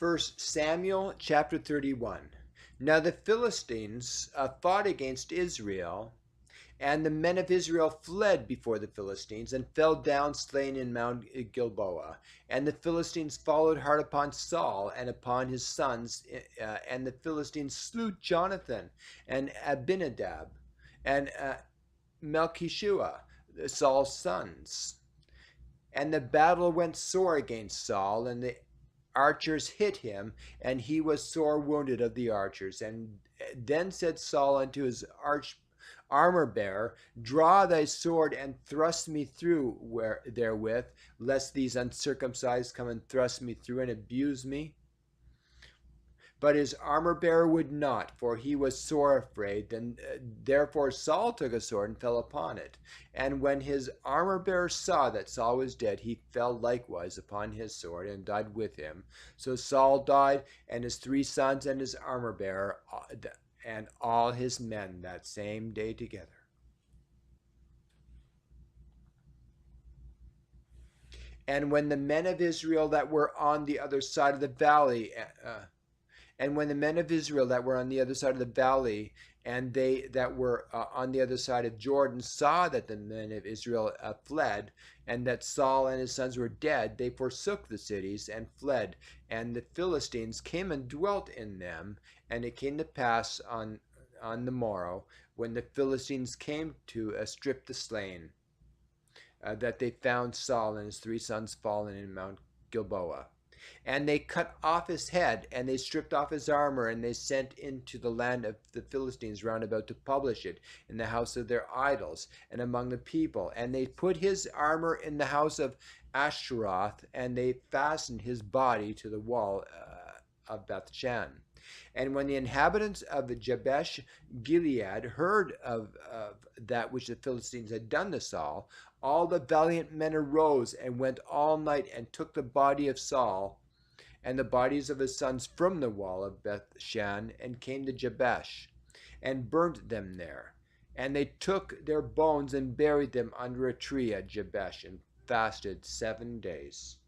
First Samuel chapter 31. Now the Philistines fought against Israel, and the men of Israel fled before the Philistines and fell down slain in Mount Gilboa. And the Philistines followed hard upon Saul and upon his sons, and the Philistines slew Jonathan and Abinadab and Melchishua, Saul's sons. And the battle went sore against Saul, and the archers hit him, and he was sore wounded of the archers. And then said Saul unto his armor bearer, Draw thy sword and thrust me through therewith, lest these uncircumcised come and thrust me through and abuse me. But his armor bearer would not, for he was sore afraid. Then therefore Saul took a sword and fell upon it. And when his armor bearer saw that Saul was dead, he fell likewise upon his sword and died with him. So Saul died, and his 3 sons and his armor bearer, and all his men that same day together. And when the men of Israel that were on the other side of the valley, and when the men of Israel that were on the other side of the valley, and they that were on the other side of Jordan, saw that the men of Israel fled, and that Saul and his sons were dead, they forsook the cities and fled. And the Philistines came and dwelt in them. And it came to pass on the morrow, when the Philistines came to strip the slain, that they found Saul and his 3 sons fallen in Mount Gilboa. And they cut off his head, and they stripped off his armor, and they sent into the land of the Philistines round about to publish it in the house of their idols and among the people. And they put his armor in the house of Ashtaroth, and they fastened his body to the wall of Bethshan. And when the inhabitants of Jabesh Gilead heard of that which the Philistines had done to Saul, all the valiant men arose and went all night and took the body of Saul and the bodies of his sons from the wall of Bethshan, and came to Jabesh and burnt them there. And they took their bones and buried them under a tree at Jabesh, and fasted 7 days.